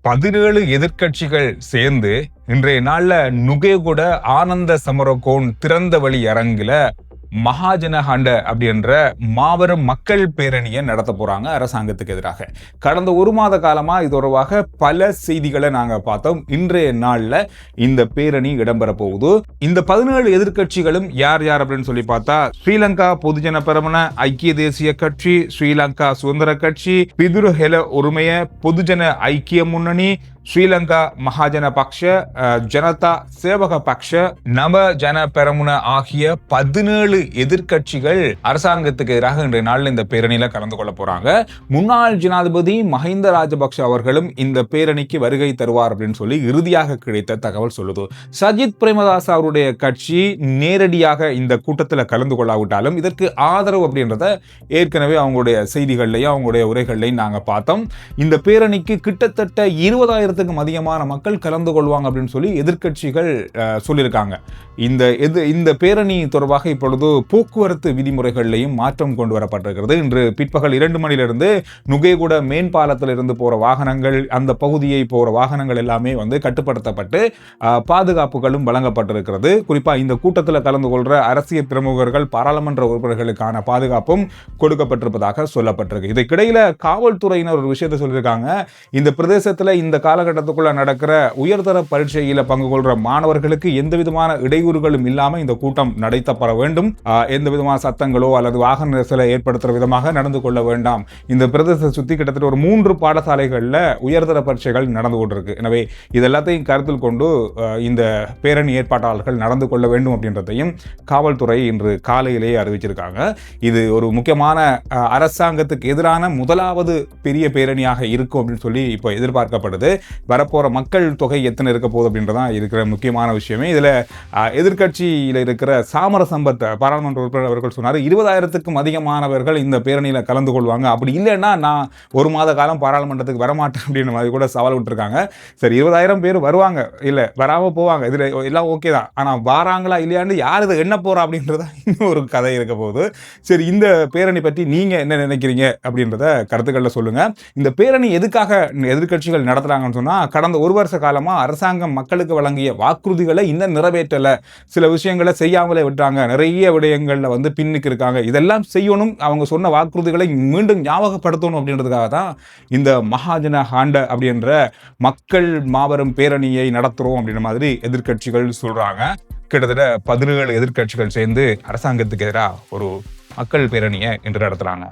17 எதிர்க்கட்சிகள் சேர்ந்து இன்றைய நாள்ல நுகேகுட ஆனந்த சமரகோன் திறந்த வழி அரங்குல மகாஜனஹாண்ட அப்படின்ற மாபெரும் மக்கள் பேரணியை நடத்த போறாங்க அரசாங்கத்துக்கு எதிராக. கடந்த ஒரு மாத காலமா இது தொடர்பாக பல செய்திகளை நாங்க பார்த்தோம். இன்றைய நாள்ல இந்த பேரணி இடம்பெற போகுது. இந்த 17 எதிர்க்கட்சிகளும் யார் யார் அப்படின்னு சொல்லி பார்த்தா, ஸ்ரீலங்கா பொதுஜன பெரமுன, ஐக்கிய தேசிய கட்சி, ஸ்ரீலங்கா சுதந்திர கட்சி, பிதுரு ஹெல உரிமைய, பொதுஜன ஐக்கிய முன்னணி, ஸ்ரீலங்கா மகாஜன பக்ஷ, ஜனதா சேவக பக்ஷ, நவ ஜன பெரமுன ஆகிய 17 எதிர்க்கட்சிகள் அரசாங்கத்துக்கு எதிராக இன்றைய நாளில் இந்த பேரணியில கலந்து கொள்ள போறாங்க. முன்னாள் ஜனாதிபதி மஹிந்த ராஜபக்ஷ அவர்களும் இந்த பேரணிக்கு வருகை தருவார் அப்படின்னு சொல்லி இறுதியாக கிடைத்த தகவல் சொல்லுது. சஜித் பிரேமதாஸ் அவருடைய கட்சி நேரடியாக இந்த கூட்டத்தில் கலந்து கொள்ளாவிட்டாலும் இதற்கு ஆதரவு அப்படின்றத ஏற்கனவே அவங்களுடைய செய்திகள்லையும் அவங்களுடைய உரைகள்லையும் நாங்கள் பார்த்தோம். இந்த பேரணிக்கு கிட்டத்தட்ட 20,000 அதிகமான மக்கள் கலந்து கொள்வாங்க அப்படின்னு சொல்லி எதிர்க்கட்சிகள் சொல்லியிருக்காங்க. இந்த பேரணி தொடர்பாக இப்பொழுது போக்குவரத்து விதிமுறைகளிலையும் மாற்றம் கொண்டு வரப்பட்டிருக்கிறது. இன்று பிற்பகல் 2 மணிலிருந்து நுகேகுட மேம்பாலத்தில் இருந்து போற வாகனங்கள், அந்த பகுதியை போற வாகனங்கள் எல்லாமே கட்டுப்படுத்தப்பட்டு பாதுகாப்புகளும் வழங்கப்பட்டிருக்கிறது. குறிப்பா இந்த கூட்டத்தில் கலந்து கொள்ற அரசியல் பிரமுகர்கள், பாராளுமன்ற உறுப்பினர்களுக்கான பாதுகாப்பும் கொடுக்கப்பட்டிருப்பதாக சொல்லப்பட்டிருக்கு. இதுக்கிடையில காவல்துறையினர் ஒரு விஷயத்தை சொல்லியிருக்காங்க. இந்த பிரதேசத்தில் இந்த காலகட்டத்துக்குள்ள நடக்கிற உயர்தர பரீட்சையில பங்கு கொள்ற மாணவர்களுக்கு எந்த விதமான இடையூறுகளும் இல்லாம இந்த கூட்டம் நடத்தப்பட வேண்டும். எந்த விதமான சத்தங்களோ அல்லது வாகன நெரிசலை ஏற்படுத்துற விதமாக நடந்து கொள்ள வேண்டாம். இந்த பிரதேசத்தை சுத்தி கிட்டத்தட்ட ஒரு 3 பாடசாலைகள்ல உயர்தர பரீட்சைகள் நடந்து கொண்டிருக்கு. எனவே இதெல்லாத்தையும் கருத்தில் கொண்டு இந்த பேரணி ஏற்பாட்டாளர்கள் நடந்து கொள்ள வேண்டும் அப்படின்றதையும் காவல்துறை இன்று காலையிலேயே அறிவிச்சிருக்காங்க. இது ஒரு முக்கியமான அரசாங்கத்துக்கு எதிரான முதலாவது பெரிய பேரணியாக இருக்கும் அப்படின்னு சொல்லி இப்போ எதிர்பார்க்கப்படுது. வரப்போற மக்கள் தொகை எத்தனை இருக்க போகுது அப்படின்றதான் இருக்கிற முக்கியமான விஷயமே. இதுல எதிர்கட்சியில் இருக்கிற சாமர சம்பத் பாராளுமன்ற உறுப்பினர் அவர்கள் சொன்னார், 20,000க்கும் அதிகமானவர்கள் இந்த பேரணியில கலந்து கொள்வாங்க, அப்படி இல்லைன்னா நான் ஒரு மாத காலம் பாராளுமன்றத்துக்கு வரமாட்டேன் அப்படின்ற மாதிரி கூட சவால் விட்டுருக்காங்க. சரி, 20,000 பேர் வருவாங்க, இல்ல வராம போவாங்க, இதுல எல்லாம் ஓகே தான். ஆனா வாராங்களா இல்லையான்னு யார் இதை என்ன போறா அப்படின்றத இன்னும் ஒரு கதை இருக்க போகுது. சரி, இந்த பேரணி பற்றி நீங்க என்ன நினைக்கிறீங்க அப்படின்றத கருத்துக்களில் சொல்லுங்க. இந்த பேரணி எதுக்காக எதிர்கட்சிகள் நடத்துறாங்கன்னு சொன்னா, கடந்த ஒரு வருஷ காலமா அரசாங்கம் மக்களுக்கு வழங்கிய வாக்குறுதிகளை இன்னும் நிறைவேற்றல, சில விஷயங்களை செய்யாமலே விட்டாங்க, நிறைய விடயங்கள்ல பின்னுக்கு இருக்காங்க. இதெல்லாம் செய்யணும், அவங்க சொன்ன வாக்குறுதிகளை மீண்டும் ஞாபகப்படுத்தணும் அப்படின்றதுக்காக தான் இந்த மகாஜன ஹாண்ட அப்படின்ற மக்கள் மாபெரும் பேரணியை நடத்துறோம் அப்படின்ற மாதிரி எதிர்கட்சிகள் சொல்றாங்க. கிட்டத்தட்ட 17 எதிர்கட்சிகள் சேர்ந்து அரசாங்கத்துக்கு எதிராக ஒரு மக்கள் பேரணியை இன்று நடத்துறாங்க.